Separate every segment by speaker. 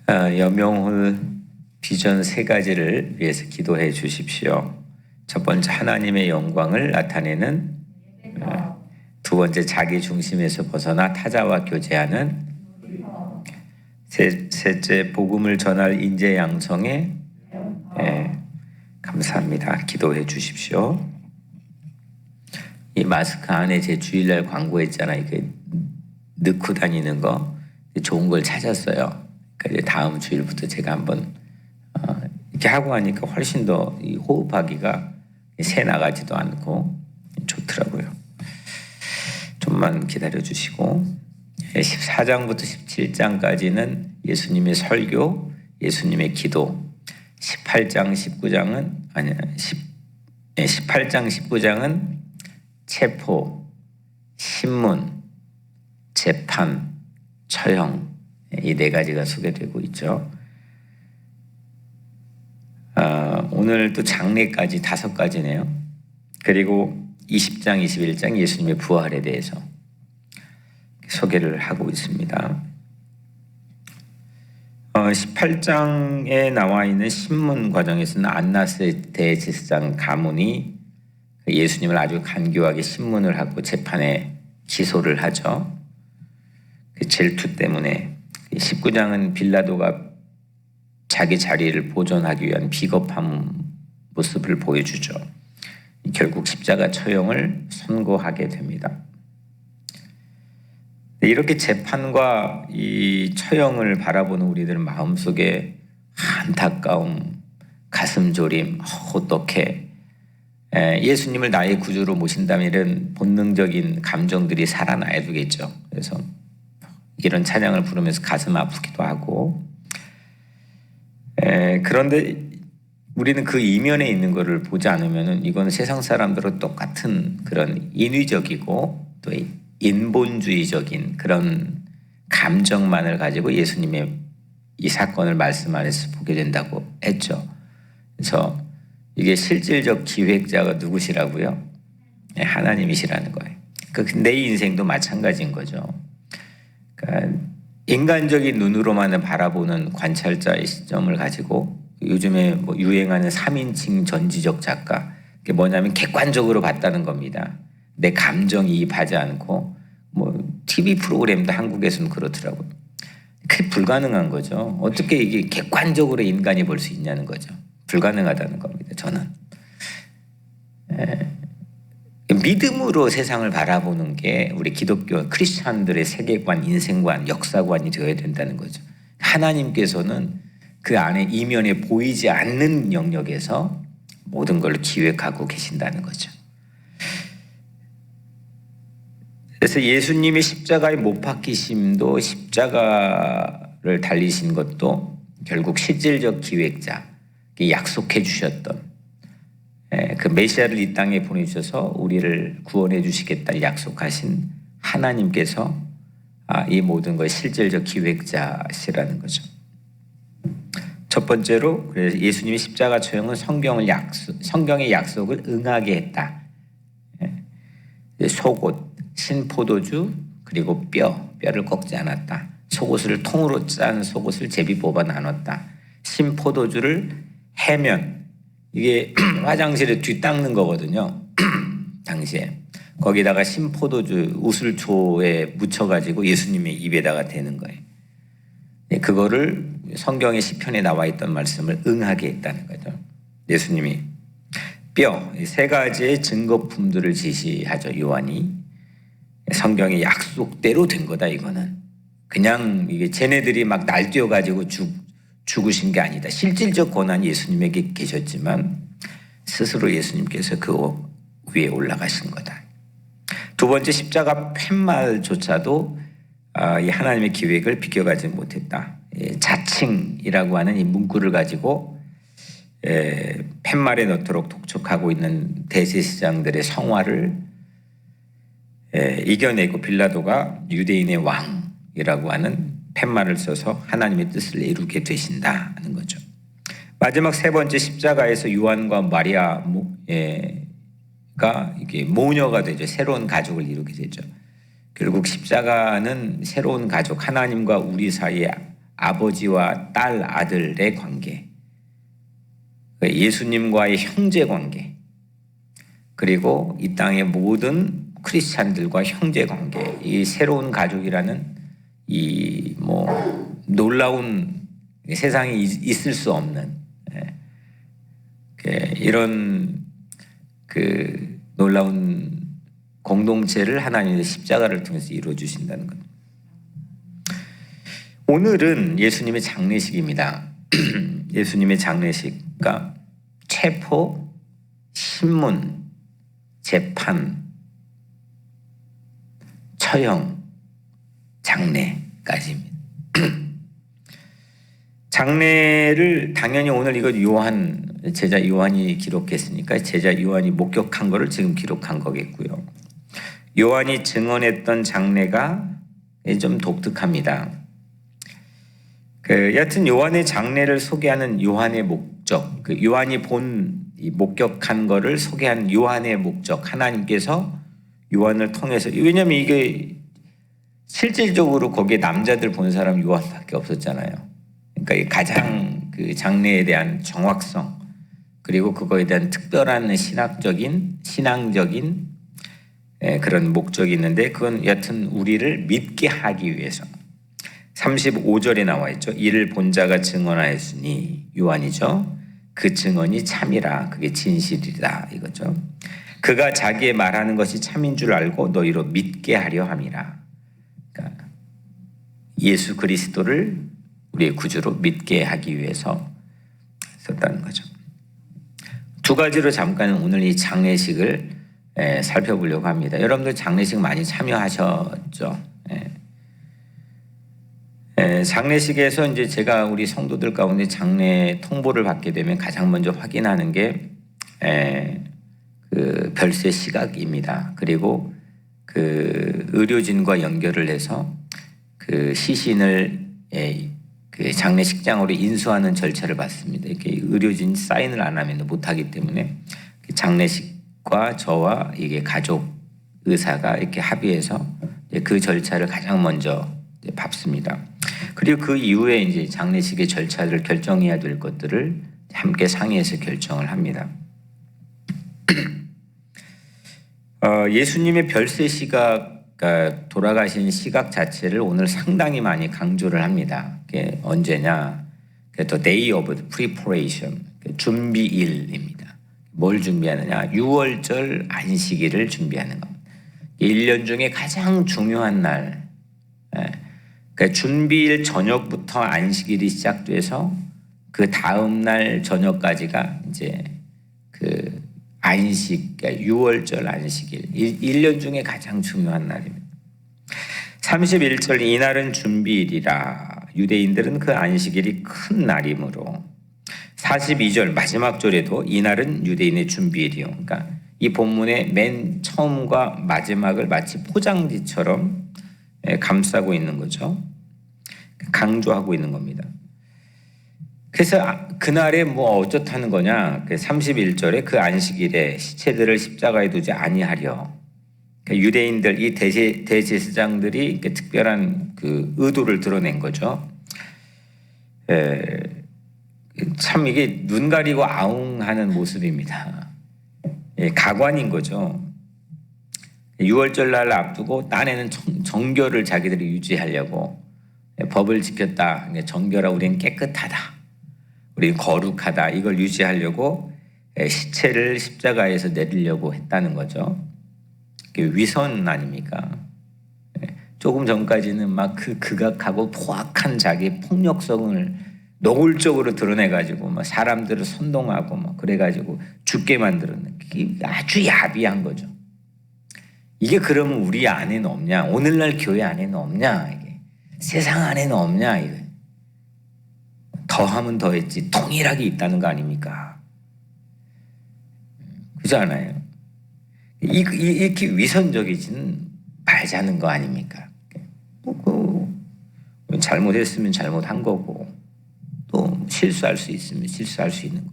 Speaker 1: 여명훈 비전 3가지를 위해서 기도해 주십시오. 첫 번째, 하나님의 영광을 나타내는. 두 번째, 자기 중심에서 벗어나 타자와 교제하는. 셋째, 복음을 전할 인재 양성에. 감사합니다. 기도해 주십시오. 이 마스크 안에 제 주일날 광고했잖아요. 이게 넣고 다니는 거 좋은 걸 찾았어요. 그러니까 이제 다음 주일부터 제가 한번 이렇게 하고 하니까 훨씬 더 이 호흡하기가 새 나가지도 않고 좋더라고요. 좀만 기다려 주시고, 14장부터 17장까지는 예수님의 설교, 예수님의 기도, 18장 19장은 체포, 신문, 재판, 처형, 이 4가지가 소개되고 있죠. 오늘 또 장례까지 5가지네요. 그리고 20장, 21장 예수님의 부활에 대해서 소개를 하고 있습니다. 18장에 나와 있는 신문 과정에서는 안나스 대제사장 가문이 예수님을 아주 간교하게 신문을 하고 재판에 기소를 하죠. 그 질투 때문에. 19장은 빌라도가 자기 자리를 보존하기 위한 비겁한 모습을 보여주죠. 결국 십자가 처형을 선고하게 됩니다. 이렇게 재판과 이 처형을 바라보는 우리들 마음속에 안타까움, 가슴 졸임, 어떻게 예수님을 나의 구주로 모신다면 이런 본능적인 감정들이 살아나야 되겠죠. 그래서 이런 찬양을 부르면서 가슴 아프기도 하고, 그런데 우리는 그 이면에 있는 것을 보지 않으면 이건 세상 사람들과 똑같은 그런 인위적이고 또 인본주의적인 그런 감정만을 가지고 예수님의 이 사건을 말씀 안에서 보게 된다고 했죠. 그래서 이게 실질적 기획자가 누구시라고요? 하나님이시라는 거예요. 내 인생도 마찬가지인 거죠. 그러니까 인간적인 눈으로만 바라보는 관찰자의 시점을 가지고 요즘에 뭐 유행하는 3인칭 전지적 작가, 그게 뭐냐면 객관적으로 봤다는 겁니다. 내 감정이입하지 않고, 뭐 TV 프로그램도 한국에서는 그렇더라고요. 그게 불가능한 거죠. 어떻게 이게 객관적으로 인간이 볼 수 있냐는 거죠. 불가능하다는 겁니다. 저는 믿음으로 세상을 바라보는 게 우리 기독교 크리스찬들의 세계관, 인생관, 역사관이 되어야 된다는 거죠. 하나님께서는 그 안에 이면에 보이지 않는 영역에서 모든 걸 기획하고 계신다는 거죠. 그래서 예수님의 십자가의 못 박히심도, 십자가를 달리신 것도 결국 실질적 기획자, 약속해 주셨던 그 메시아를 이 땅에 보내주셔서 우리를 구원해 주시겠다 약속하신 하나님께서 이 모든 것의 실질적 기획자시라는 거죠. 첫 번째로, 그래서 예수님의 십자가 처형은 성경의 약속을 응하게 했다. 속옷, 신포도주, 그리고 뼈를 꺾지 않았다. 속옷을 통으로 짠 속옷을 제비 뽑아 나눴다. 신포도주를 해면, 이게 화장실에 뒤 닦는 거거든요. 당시에. 거기다가 신포도주 우슬초에 묻혀가지고 예수님의 입에다가 대는 거예요. 그거를 성경의 시편에 나와 있던 말씀을 응하게 했다는 거죠. 예수님이 뼈, 3가지의 증거품들을 제시하죠. 요한이. 성경의 약속대로 된 거다. 이거는 그냥 이게 쟤네들이 막 날뛰어가지고 죽으신 게 아니다. 실질적 권한이 예수님에게 계셨지만 스스로 예수님께서 그 위에 올라가신 거다. 두 번째, 십자가 팻말조차도 이 하나님의 기획을 비껴가지 못했다. 자칭이라고 하는 이 문구를 가지고 팻말에 넣도록 독촉하고 있는 대제사장들의 성화를 이겨내고 빌라도가 유대인의 왕이라고 하는 팻말을 써서 하나님의 뜻을 이루게 되신다는 거죠. 마지막 3번째, 십자가에서 요한과 마리아가 이게 모녀가 되죠. 새로운 가족을 이루게 되죠. 결국 십자가는 새로운 가족, 하나님과 우리 사이에 아버지와 딸, 아들의 관계, 예수님과의 형제 관계, 그리고 이 땅의 모든 크리스찬들과 형제 관계, 이 새로운 가족이라는 이 놀라운 세상에 있을 수 없는 이런 그 놀라운 공동체를 하나님의 십자가를 통해서 이루어 주신다는 것. 오늘은 예수님의 장례식입니다. 예수님의 장례식, 그러니까 체포, 신문, 재판, 처형, 장례까지입니다. 장례를 당연히 오늘 이거 제자 요한이 기록했으니까 제자 요한이 목격한 거를 지금 기록한 거겠고요. 요한이 증언했던 장례가 좀 독특합니다. 여하튼 요한의 장례를 소개하는 요한의 목적, 요한이 목격한 거를 소개한 요한의 목적, 하나님께서 요한을 통해서, 왜냐하면 이게 실질적으로 거기에 남자들 본 사람 요한밖에 없었잖아요. 그러니까 가장 그 장례에 대한 정확성, 그리고 그거에 대한 특별한 신앙적인 그런 목적이 있는데, 그건 여하튼 우리를 믿게 하기 위해서. 35절에 나와 있죠. 이를 본 자가 증언하였으니, 요한이죠. 그 증언이 참이라, 그게 진실이다 이거죠. 그가 자기의 말하는 것이 참인 줄 알고 너희로 믿게 하려 함이라. 그러니까 예수 그리스도를 우리의 구주로 믿게 하기 위해서 썼다는 거죠. 두 가지로 잠깐 오늘 이 장례식을 살펴보려고 합니다. 여러분들 장례식 많이 참여하셨죠? 장례식에서 이제 제가 우리 성도들 가운데 장례 통보를 받게 되면 가장 먼저 확인하는 게 그 별세 시각입니다. 그리고 그 의료진과 연결을 해서 그 시신을 그 장례식장으로 인수하는 절차를 받습니다. 이렇게 의료진 사인을 안 하면 못하기 때문에 장례식과 저와 이게 가족 의사가 이렇게 합의해서 그 절차를 가장 먼저 밟습니다. 그리고 그 이후에 이제 장례식의 절차를 결정해야 될 것들을 함께 상의해서 결정을 합니다. 예수님의 별세 시각, 그러니까 돌아가신 시각 자체를 오늘 상당히 많이 강조를 합니다. 그게 언제냐? The day of the preparation, 준비일입니다. 뭘 준비하느냐? 6월절 안식일을 준비하는 겁니다. 1년 중에 가장 중요한 날, 그러니까 준비일 저녁부터 안식일이 시작돼서 그 다음 날 저녁까지가 이제 그 안식, 그러니까 6월절 안식일, 1년 중에 가장 중요한 날입니다. 31절, 이날은 준비일이라. 유대인들은 그 안식일이 큰 날이므로. 42절 마지막 절에도 이날은 유대인의 준비일이요. 그러니까 이 본문의 맨 처음과 마지막을 마치 포장지처럼 감싸고 있는 거죠. 강조하고 있는 겁니다. 그래서 그날에 뭐 어쩌다는 거냐? 31절에 그 안식일에 시체들을 십자가에 두지 아니하려. 유대인들, 이 대제사장들이 특별한 그 의도를 드러낸 거죠. 참 이게 눈 가리고 아웅하는 모습입니다. 가관인 거죠. 6월절 날 앞두고 딴에는 정결을 자기들이 유지하려고 법을 지켰다. 정결하, 우리는 깨끗하다, 우리는 거룩하다, 이걸 유지하려고 시체를 십자가에서 내리려고 했다는 거죠. 위선 아닙니까? 조금 전까지는 막 그 극악하고 포악한 자기 폭력성을 노골적으로 드러내가지고 막 사람들을 선동하고 막 그래가지고 죽게 만드는, 아주 야비한 거죠. 이게 그러면 우리 안에는 없냐? 오늘날 교회 안에는 없냐? 이게 세상 안에는 없냐? 이거 더하면 더했지 동일하게 있다는 거 아닙니까? 그렇지 않아요? 이렇게 위선적이지는 말자는 거 아닙니까? 잘못했으면 잘못한 거고, 또 실수할 수 있으면 실수할 수 있는 거,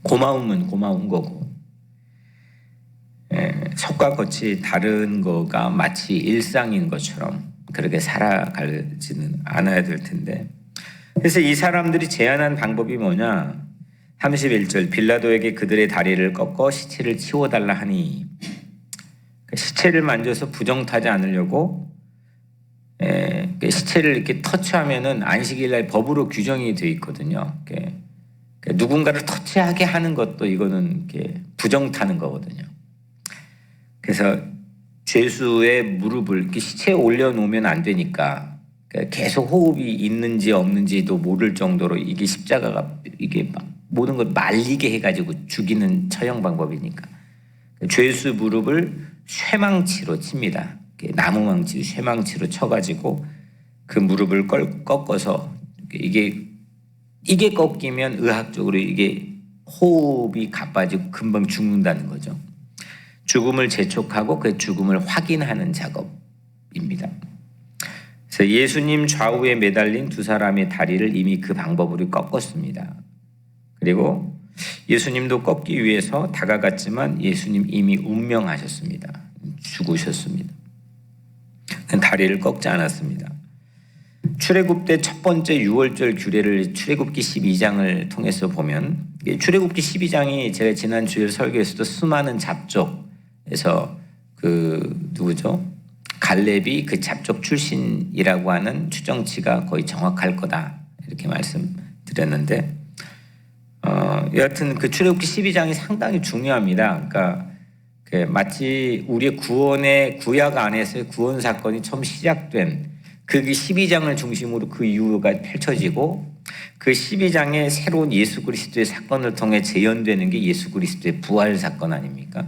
Speaker 1: 고마우면 고마운 거고, 속과 겉이 다른 거가 마치 일상인 것처럼 그렇게 살아가지는 않아야 될 텐데. 그래서 이 사람들이 제안한 방법이 뭐냐? 31절 빌라도에게 그들의 다리를 꺾어 시체를 치워달라 하니, 시체를 만져서 부정타지 않으려고 시체를 이렇게 터치하면은 안식일날 법으로 규정이 되어 있거든요. 누군가를 터치하게 하는 것도 이거는 부정타는 거거든요. 그래서 죄수의 무릎을 이렇게 시체에 올려놓으면 안 되니까 계속 호흡이 있는지 없는지도 모를 정도로 이게 십자가가 이게 막 모든 걸 말리게 해가지고 죽이는 처형 방법이니까 죄수 무릎을 쇠망치로 칩니다. 나무망치, 쇠망치로 쳐가지고 그 무릎을 꺾어서 이게 꺾이면 의학적으로 이게 호흡이 가빠지고 금방 죽는다는 거죠. 죽음을 재촉하고 그 죽음을 확인하는 작업입니다. 그래서 예수님 좌우에 매달린 두 사람의 다리를 이미 그 방법으로 꺾었습니다. 그리고 예수님도 꺾기 위해서 다가갔지만 예수님 이미 운명하셨습니다. 죽으셨습니다. 다리를 꺾지 않았습니다. 출애굽 때 첫 번째 유월절 규례를 출애굽기 12장을 통해서 보면, 출애굽기 12장이 제가 지난 주일 설교에서도 수많은 잡족에서 누구죠? 갈렙이 그 잡족 출신이라고 하는 추정치가 거의 정확할 거다 이렇게 말씀드렸는데, 여하튼 그 출애굽기 12장이 상당히 중요합니다. 그러니까 마치 우리의 구원의 구약 안에서의 구원 사건이 처음 시작된 그 12장을 중심으로 그 이유가 펼쳐지고, 그 12장의 새로운 예수 그리스도의 사건을 통해 재현되는 게 예수 그리스도의 부활 사건 아닙니까?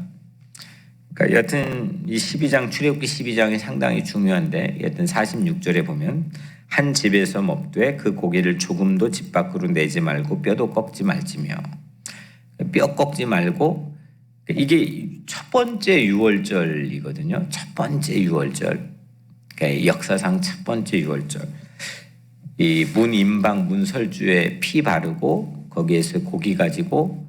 Speaker 1: 그러니까 여하튼 이 12장 출애굽기 12장이 상당히 중요한데, 여하튼 46절에 보면 한 집에서 먹되 그 고기를 조금도 집 밖으로 내지 말고 뼈도 꺾지 말지며, 뼈 꺾지 말고, 이게 첫 번째 유월절이거든요. 첫 번째 유월절, 그러니까 역사상 첫 번째 유월절. 이 문임방 문설주에 피 바르고 거기에서 고기 가지고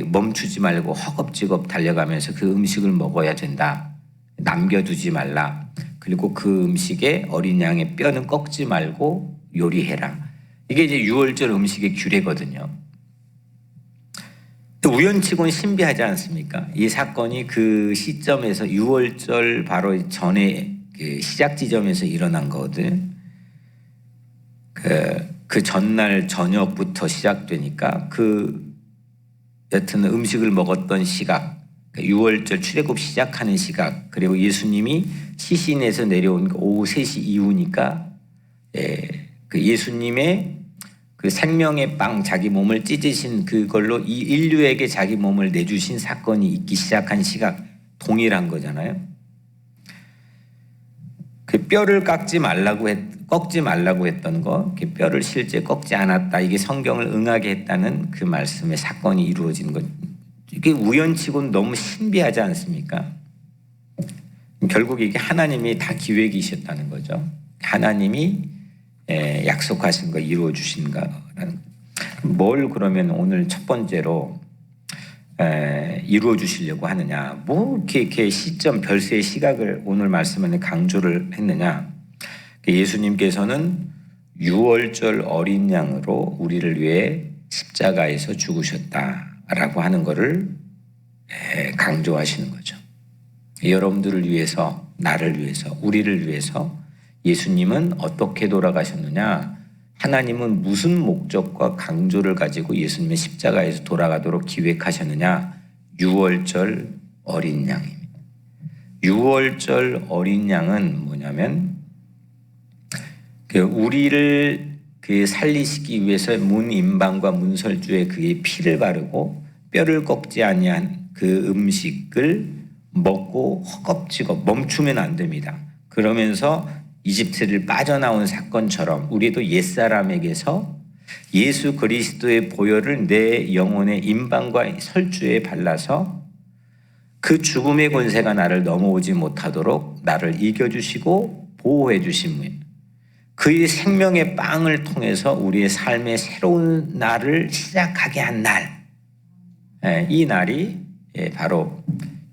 Speaker 1: 멈추지 말고 허겁지겁 달려가면서 그 음식을 먹어야 된다. 남겨두지 말라. 그리고 그 음식에 어린 양의 뼈는 꺾지 말고 요리해라. 이게 이제 유월절 음식의 규례거든요. 우연치고는 신비하지 않습니까? 이 사건이 그 시점에서 유월절 바로 전에 그 시작 지점에서 일어난 거거든. 그 전날 저녁부터 시작되니까 여튼 음식을 먹었던 시각, 유월절 출애굽 시작하는 시각, 그리고 예수님이 시신에서 내려온 오후 3시 이후니까 그 예수님의 그 생명의 빵, 자기 몸을 찢으신 그걸로 이 인류에게 자기 몸을 내주신 사건이 있기 시작한 시각 동일한 거잖아요. 그 뼈를 꺾지 말라고 했던 거, 그 뼈를 실제 꺾지 않았다. 이게 성경을 응하게 했다는 그 말씀의 사건이 이루어진 것. 이게 우연치고는 너무 신비하지 않습니까? 결국 이게 하나님이 다 기획이셨다는 거죠. 하나님이 약속하신 거 이루어 주신가라는. 뭘 그러면 오늘 첫 번째로 이루어 주시려고 하느냐? 뭐 이렇게 시점 별세의 시각을 오늘 말씀에 강조를 했느냐? 예수님께서는 유월절 어린 양으로 우리를 위해 십자가에서 죽으셨다라고 하는 것을 강조하시는 거죠. 여러분들을 위해서, 나를 위해서, 우리를 위해서 예수님은 어떻게 돌아가셨느냐? 하나님은 무슨 목적과 강조를 가지고 예수님의 십자가에서 돌아가도록 기획하셨느냐? 유월절 어린 양입니다. 유월절 어린 양은 뭐냐면 우리를 살리시기 위해서 문임방과 문설주에 그의 피를 바르고 뼈를 꺾지 아니한 그 음식을 먹고 허겁지겁 멈추면 안 됩니다. 그러면서 이집트를 빠져나온 사건처럼 우리도 옛사람에게서 예수 그리스도의 보혈을 내 영혼의 임방과 설주에 발라서 그 죽음의 권세가 나를 넘어오지 못하도록 나를 이겨주시고 보호해 주심을, 그의 생명의 빵을 통해서 우리의 삶의 새로운 날을 시작하게 한 날, 이 날이 바로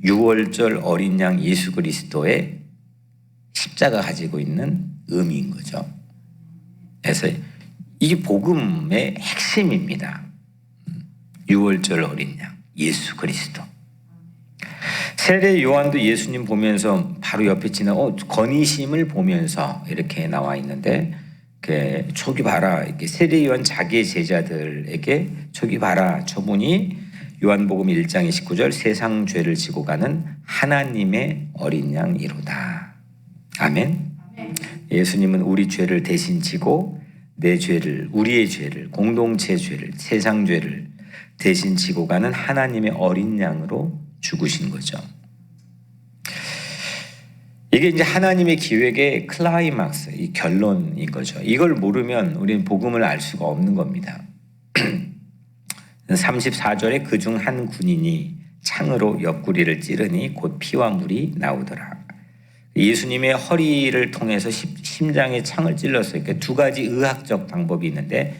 Speaker 1: 유월절 어린 양 예수 그리스도의 십자가 가지고 있는 의미인 거죠. 그래서 이게 복음의 핵심입니다. 6월절 어린 양 예수 그리스도. 세례 요한도 예수님 보면서 바로 옆에 지나 건의심을 보면서 이렇게 나와 있는데, 저기 봐라, 이렇게 세례 요한 자기의 제자들에게 저기 봐라, 저분이 요한복음 1장 29절 세상 죄를 지고 가는 하나님의 어린 양이로다. 아멘. 예수님은 우리 죄를 대신 지고 내 죄를, 우리의 죄를, 공동체 죄를, 세상 죄를 대신 지고 가는 하나님의 어린 양으로 죽으신 거죠. 이게 이제 하나님의 기획의 클라이막스, 이 결론인 거죠. 이걸 모르면 우리는 복음을 알 수가 없는 겁니다. 34절에 그중 한 군인이 창으로 옆구리를 찌르니 곧 피와 물이 나오더라. 예수님의 허리를 통해서 심장에 창을 찔렀어요. 그러니까 두 가지 의학적 방법이 있는데,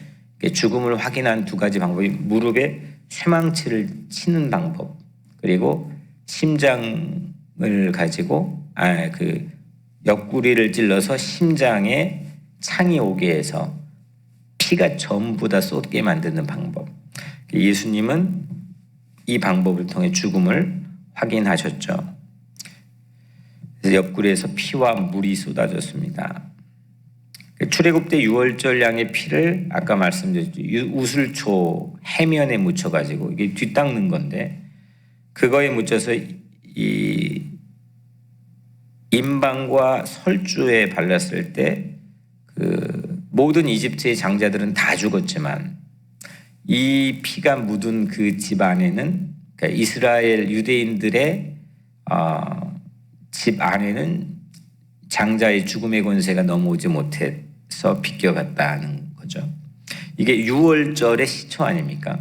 Speaker 1: 죽음을 확인한 두 가지 방법이 무릎에 쇠망치를 치는 방법, 그리고 심장을 가지고 그 옆구리를 찔러서 심장에 창이 오게 해서 피가 전부 다 쏟게 만드는 방법. 예수님은 이 방법을 통해 죽음을 확인하셨죠. 그래서 옆구리에서 피와 물이 쏟아졌습니다. 출애굽 때 유월절 양의 피를 아까 말씀드렸죠. 우슬초 해면에 묻혀가지고 이게 뒤닦는 건데, 그거에 묻혀서 이 임방과 설주에 발랐을 때 그 모든 이집트의 장자들은 다 죽었지만 이 피가 묻은 그 집 안에는, 그러니까 이스라엘 유대인들의 집 안에는 장자의 죽음의 권세가 넘어오지 못해서 비껴갔다는 거죠. 이게 유월절의 시초 아닙니까?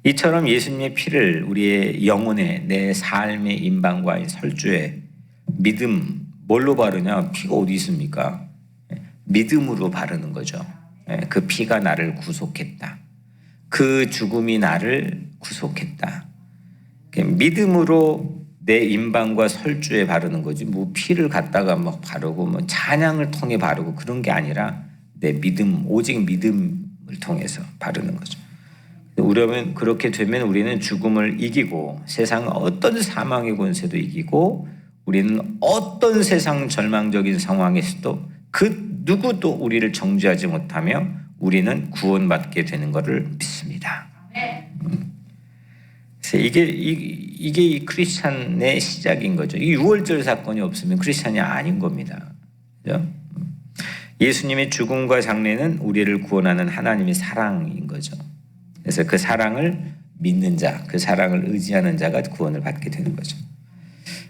Speaker 1: 이처럼 예수님의 피를 우리의 영혼에, 내 삶의 임방과 설주에 믿음, 뭘로 바르냐? 피가 어디 있습니까? 믿음으로 바르는 거죠. 그 피가 나를 구속했다. 그 죽음이 나를 구속했다. 믿음으로 내 임방과 설주에 바르는 거지, 뭐 피를 갖다가 막 바르고 뭐 찬양을 통해 바르고 그런 게 아니라 내 믿음, 오직 믿음을 통해서 바르는 거죠. 우려면 그렇게 되면 우리는 죽음을 이기고 세상 어떤 사망의 권세도 이기고 우리는 어떤 세상 절망적인 상황에서도 그 누구도 우리를 정죄하지 못하며 우리는 구원받게 되는 것을 믿습니다. 그래서 이게 이 크리스찬의 시작인 거죠. 이 유월절 사건이 없으면 크리스찬이 아닌 겁니다. 그렇죠? 예수님의 죽음과 장례는 우리를 구원하는 하나님의 사랑인 거죠. 그래서 그 사랑을 믿는 자, 그 사랑을 의지하는 자가 구원을 받게 되는 거죠.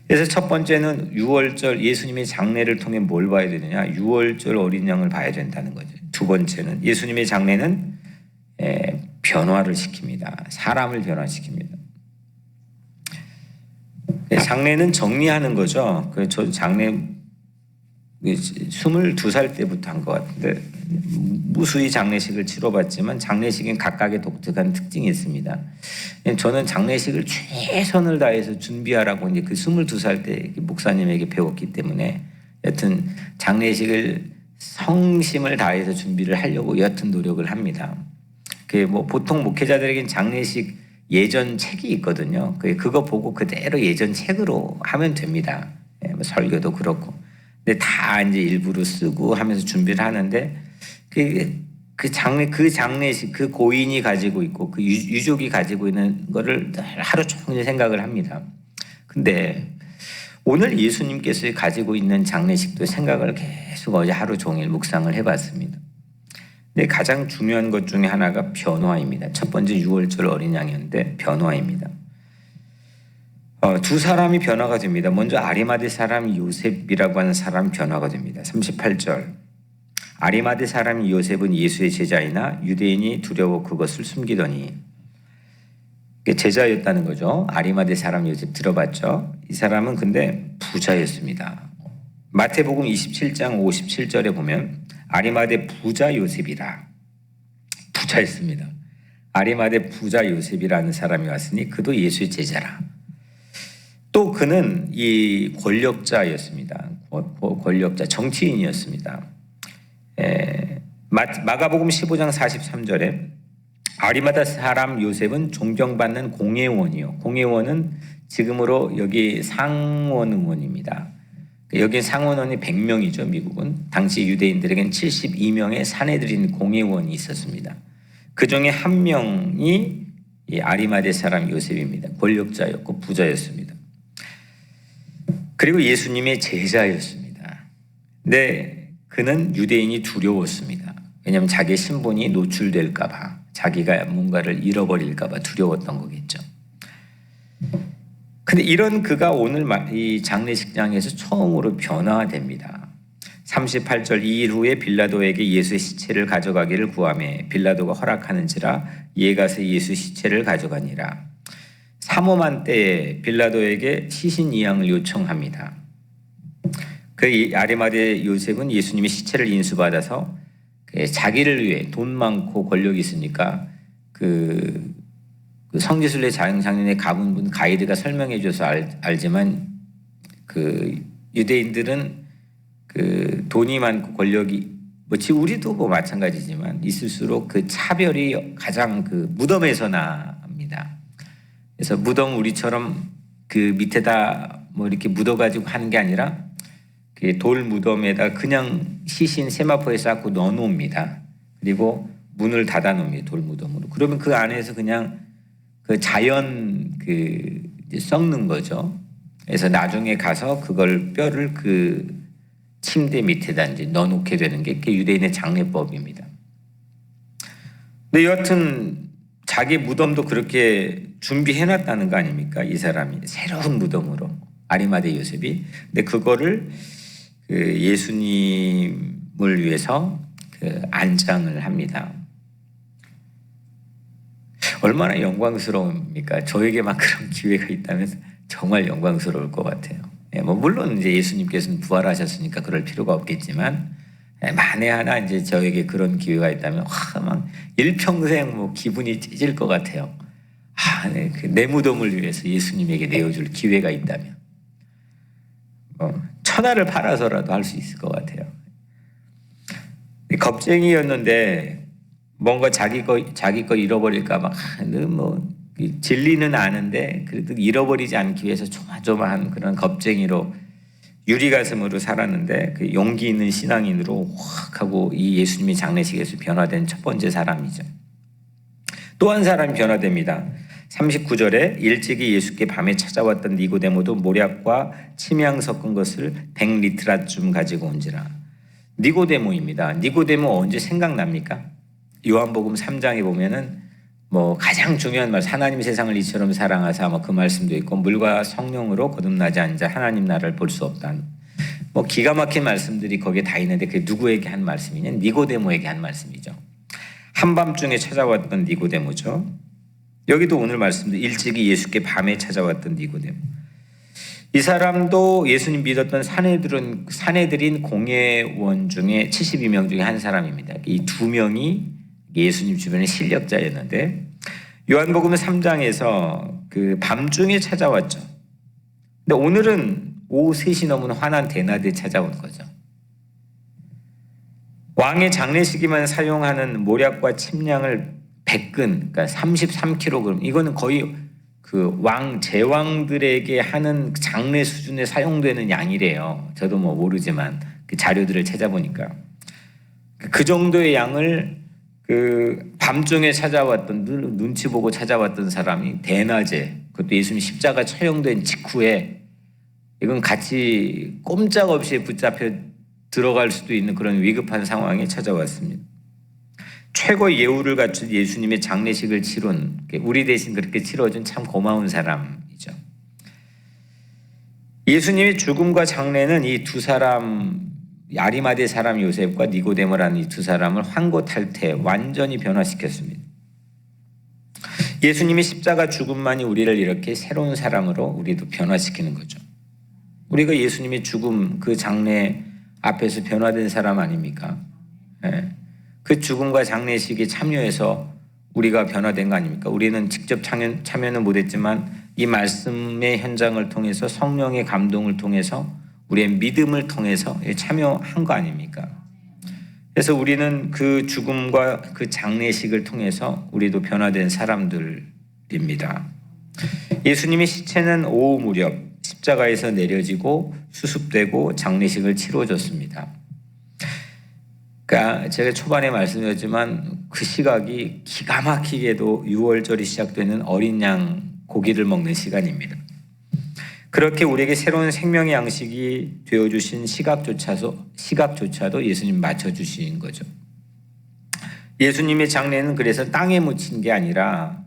Speaker 1: 그래서 첫 번째는 유월절 예수님의 장례를 통해 뭘 봐야 되느냐? 유월절 어린 양을 봐야 된다는 거죠. 두 번째는 예수님의 장례는 변화를 시킵니다. 사람을 변화시킵니다. 장례는 정리하는 거죠. 저 장례 22살 때부터 한 것 같은데 무수히 장례식을 치러봤지만 장례식엔 각각의 독특한 특징이 있습니다. 저는 장례식을 최선을 다해서 준비하라고 이제 그 22살 때 목사님에게 배웠기 때문에 여튼 장례식을 성심을 다해서 준비를 하려고 여튼 노력을 합니다. 뭐 보통 목회자들에겐 장례식 예전 책이 있거든요. 그거 보고 그대로 예전 책으로 하면 됩니다. 뭐 설교도 그렇고. 근데 다 이제 일부러 쓰고 하면서 준비를 하는데 그 장례식 그 고인이 가지고 있고 그 유족이 가지고 있는 거를 하루 종일 생각을 합니다. 근데 오늘 예수님께서 가지고 있는 장례식도 생각을 계속 어제 하루 종일 묵상을 해봤습니다. 근데 가장 중요한 것 중에 하나가 변화입니다. 첫 번째 유월절 어린 양이었는데 변화입니다. 두 사람이 변화가 됩니다. 먼저 아리마대 사람 요셉이라고 하는 사람 변화가 됩니다. 38절. 아리마대 사람 요셉은 예수의 제자이나 유대인이 두려워 그것을 숨기더니, 제자였다는 거죠. 아리마대 사람 요셉 들어봤죠? 이 사람은 근데 부자였습니다. 마태복음 27장 57절에 보면 아리마대 부자 요셉이라, 부자였습니다. 아리마대 부자 요셉이라는 사람이 왔으니 그도 예수의 제자라. 또 그는 이 권력자였습니다. 권력자, 정치인이었습니다. 마가복음 15장 43절에 아리마다 사람 요셉은 존경받는 공회원이요. 공회원은 지금으로 여기 상원 의원입니다. 여기 상원 의원이 100명이죠. 미국은. 당시 유대인들에겐 72명의 사내들인 공회원이 있었습니다. 그 중에 한 명이 이 아리마대 사람 요셉입니다. 권력자였고 부자였습니다. 그리고 예수님의 제자였습니다. 근데 그는 유대인이 두려웠습니다. 왜냐하면 자기의 신분이 노출될까 봐, 자기가 뭔가를 잃어버릴까 봐 두려웠던 거겠죠. 근데 이런 그가 오늘 이 장례식장에서 처음으로 변화됩니다. 38절 이일 후에 빌라도에게 예수의 시체를 가져가기를 구하매 빌라도가 허락하는지라 이에 가서 예수 시체를 가져가니라. 삼엄한 때에 빌라도에게 시신 이양을 요청합니다. 그 아리마대 요셉은 예수님의 시체를 인수받아서 자기를 위해 돈 많고 권력이 있으니까 그 성지순례 장례에 가본 분 가이드가 설명해 줘서 알지만 그 유대인들은 그 돈이 많고 권력이 우리도 마찬가지지만 있을수록 그 차별이 가장 그 무덤에서 납니다. 그래서 무덤 우리처럼 그 밑에다 이렇게 묻어가지고 하는 게 아니라 그 돌 무덤에다 그냥 시신 세마포에 쌓고 넣어놓습니다. 그리고 문을 닫아 놓습니다. 돌 무덤으로. 그러면 그 안에서 그냥 그 자연 이제 썩는 거죠. 그래서 나중에 가서 그걸 뼈를 그 침대 밑에다 이제 넣어놓게 되는 게 유대인의 장례법입니다. 근데 여하튼 자기 무덤도 그렇게 준비해놨다는 거 아닙니까? 이 사람이 새로운 무덤으로 아리마대 요셉이. 근데 그거를 그 예수님을 위해서 그 안장을 합니다. 얼마나 영광스러웁니까? 저에게만 그런 기회가 있다면 정말 영광스러울 것 같아요. 물론 이제 예수님께서는 부활하셨으니까 그럴 필요가 없겠지만 만에 하나 이제 저에게 그런 기회가 있다면 막 일평생 기분이 찢을 것 같아요. 내 무덤을 위해서 예수님에게 내어줄 기회가 있다면 천하를 팔아서라도 할 수 있을 것 같아요. 겁쟁이였는데 뭔가 자기 거 잃어버릴까 봐 진리는 아는데 그래도 잃어버리지 않기 위해서 조마조마한 그런 겁쟁이로 유리가슴으로 살았는데 그 용기 있는 신앙인으로 확 하고 이 예수님의 장례식에서 변화된 첫 번째 사람이죠. 또 한 사람이 변화됩니다. 39절에 일찍이 예수께 밤에 찾아왔던 니고데모도 모략과 침향 섞은 것을 100리트라쯤 가지고 온지라. 니고데모입니다. 니고데모 언제 생각납니까? 요한복음 3장에 보면은 가장 중요한 말, 하나님 세상을 이처럼 사랑하사 그 말씀도 있고 물과 성령으로 거듭나지 않은 자 하나님 나라를 볼 수 없다. 기가 막힌 말씀들이 거기에 다 있는데 그게 누구에게 한 말씀이냐? 니고데모에게 한 말씀이죠. 한밤중에 찾아왔던 니고데모죠. 여기도 오늘 말씀도 일찍이 예수께 밤에 찾아왔던 니고데모. 이 사람도 예수님 믿었던 사내들인 공회원 중에 72명 중에 한 사람입니다. 이 두 명이 예수님 주변의 실력자였는데 요한복음 3장에서 그 밤중에 찾아왔죠. 근데 오늘은 오후 3시 넘은 환한 대낮에 찾아온 거죠. 왕의 장례식에만 사용하는 모략과 침량을 100근, 그러니까 33kg. 이거는 거의 그 제왕들에게 하는 장례 수준에 사용되는 양이래요. 저도 모르지만 그 자료들을 찾아보니까 그 정도의 양을 그 밤중에 찾아왔던 늘 눈치 보고 찾아왔던 사람이 대낮에 그것도 예수님 십자가 처형된 직후에 이건 같이 꼼짝없이 붙잡혀 들어갈 수도 있는 그런 위급한 상황에 찾아왔습니다. 최고의 예우를 갖춘 예수님의 장례식을 치룬 우리 대신 그렇게 치러준 참 고마운 사람이죠. 예수님의 죽음과 장례는 이 두 사람 아리마대 사람 요셉과 니고데모라는 이 두 사람을 환고탈태 완전히 변화시켰습니다. 예수님의 십자가 죽음만이 우리를 이렇게 새로운 사람으로 우리도 변화시키는 거죠. 우리가 예수님의 죽음 그 장례 앞에서 변화된 사람 아닙니까? 그 죽음과 장례식에 참여해서 우리가 변화된 거 아닙니까? 우리는 직접 참여는 못했지만 이 말씀의 현장을 통해서 성령의 감동을 통해서 우리의 믿음을 통해서 참여한 거 아닙니까? 그래서 우리는 그 죽음과 그 장례식을 통해서 우리도 변화된 사람들입니다. 예수님의 시체는 오후 무렵 십자가에서 내려지고 수습되고 장례식을 치러졌습니다. 그러니까 제가 초반에 말씀드렸지만 그 시각이 기가 막히게도 6월절이 시작되는 어린 양 고기를 먹는 시간입니다. 그렇게 우리에게 새로운 생명의 양식이 되어주신 시각조차도 예수님 맞춰주신 거죠. 예수님의 장례는 그래서 땅에 묻힌 게 아니라,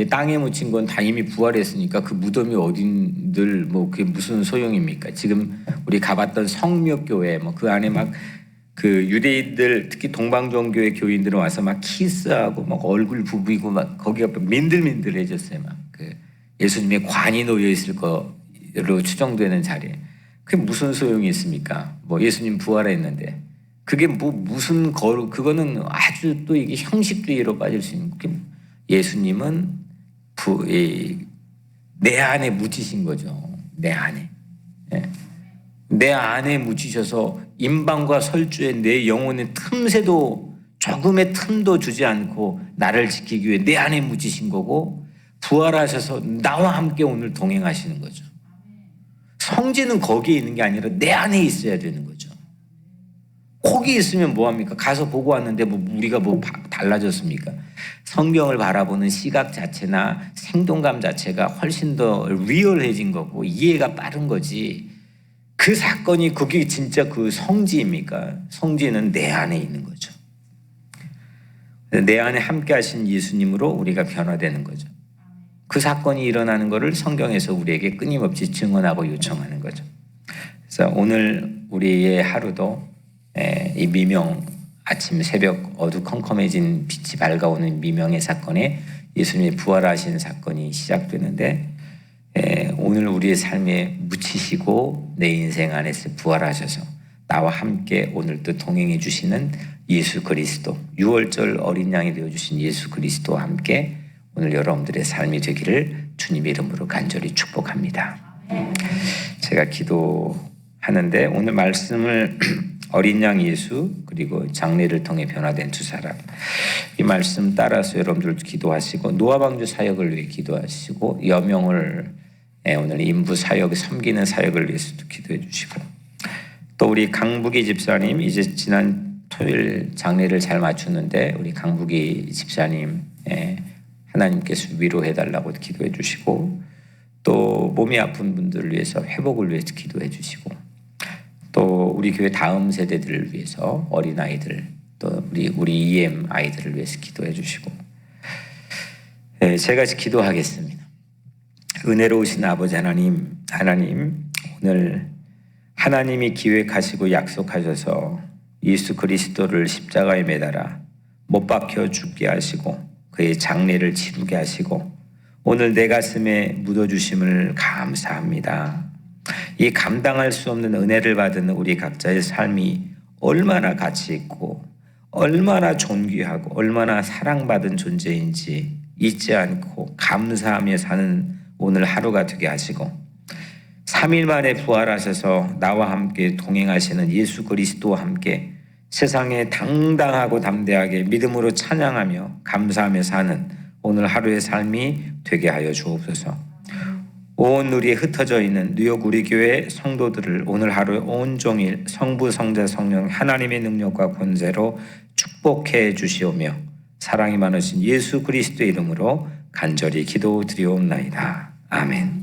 Speaker 1: 땅에 묻힌 건 다 이미 부활했으니까 그 무덤이 어딘들 그게 무슨 소용입니까? 지금 우리 가봤던 성묘교회 그 안에 막 그 유대인들, 특히 동방종교의 교인들은 와서 막 키스하고 막 얼굴 부비고 막 거기가 민들민들해졌어요. 막 그 예수님의 관이 놓여 있을 거로 추정되는 자리에. 그게 무슨 소용이 있습니까? 예수님 부활했는데 그게 무슨 그거는 아주 또 이게 형식주의로 빠질 수 있는. 예수님은 내 안에 묻히신 거죠. 내 안에. 내 안에 묻히셔서 임방과 설주에 내 영혼의 틈새도 조금의 틈도 주지 않고 나를 지키기 위해 내 안에 묻히신 거고, 부활하셔서 나와 함께 오늘 동행하시는 거죠. 성지는 거기에 있는 게 아니라 내 안에 있어야 되는 거죠. 거기 있으면 뭐합니까? 가서 보고 왔는데 우리가 달라졌습니까? 성경을 바라보는 시각 자체나 생동감 자체가 훨씬 더 리얼해진 거고 이해가 빠른 거지. 그 사건이 그게 진짜 그 성지입니까? 성지는 내 안에 있는 거죠. 내 안에 함께 하신 예수님으로 우리가 변화되는 거죠. 그 사건이 일어나는 것을 성경에서 우리에게 끊임없이 증언하고 요청하는 거죠. 그래서 오늘 우리의 하루도 이 미명, 아침 새벽 어두컴컴해진 빛이 밝아오는 미명의 사건에 예수님이 부활하신 사건이 시작되는데, 오늘 우리의 삶에 묻히시고 내 인생 안에서 부활하셔서 나와 함께 오늘도 동행해 주시는 예수 그리스도, 6월절 어린 양이 되어주신 예수 그리스도와 함께 오늘 여러분들의 삶이 되기를 주님의 이름으로 간절히 축복합니다. 제가 기도하는데 오늘 말씀을 어린 양 예수 그리고 장례를 통해 변화된 두 사람, 이 말씀 따라서 여러분들 기도하시고 노아방주 사역을 위해 기도하시고 여명을 오늘 인부 사역 섬기는 사역을 위해서도 기도해 주시고, 또 우리 강북이 집사님 이제 지난 토요일 장례를 잘 마쳤는데 우리 강북이 집사님 하나님께서 위로해 달라고 기도해 주시고, 또 몸이 아픈 분들을 위해서 회복을 위해서 기도해 주시고, 또 우리 교회 다음 세대들을 위해서 어린아이들, 또 우리 EM 아이들을 위해서 기도해 주시고, 제가 기도하겠습니다. 은혜로우신 아버지 하나님, 오늘 하나님이 기획하시고 약속하셔서 예수 그리스도를 십자가에 매달아 못 박혀 죽게 하시고 그의 장례를 치르게 하시고 오늘 내 가슴에 묻어주심을 감사합니다. 이 감당할 수 없는 은혜를 받은 우리 각자의 삶이 얼마나 가치 있고 얼마나 존귀하고 얼마나 사랑받은 존재인지 잊지 않고 감사하며 사는 오늘 하루가 되게 하시고, 3일 만에 부활하셔서 나와 함께 동행하시는 예수 그리스도와 함께 세상에 당당하고 담대하게 믿음으로 찬양하며 감사하며 사는 오늘 하루의 삶이 되게 하여 주옵소서. 온 우리에 흩어져 있는 뉴욕 우리 교회 성도들을 오늘 하루 온종일 성부 성자 성령 하나님의 능력과 권세로 축복해 주시오며 사랑이 많으신 예수 그리스도의 이름으로 간절히 기도드리옵나이다. 아멘.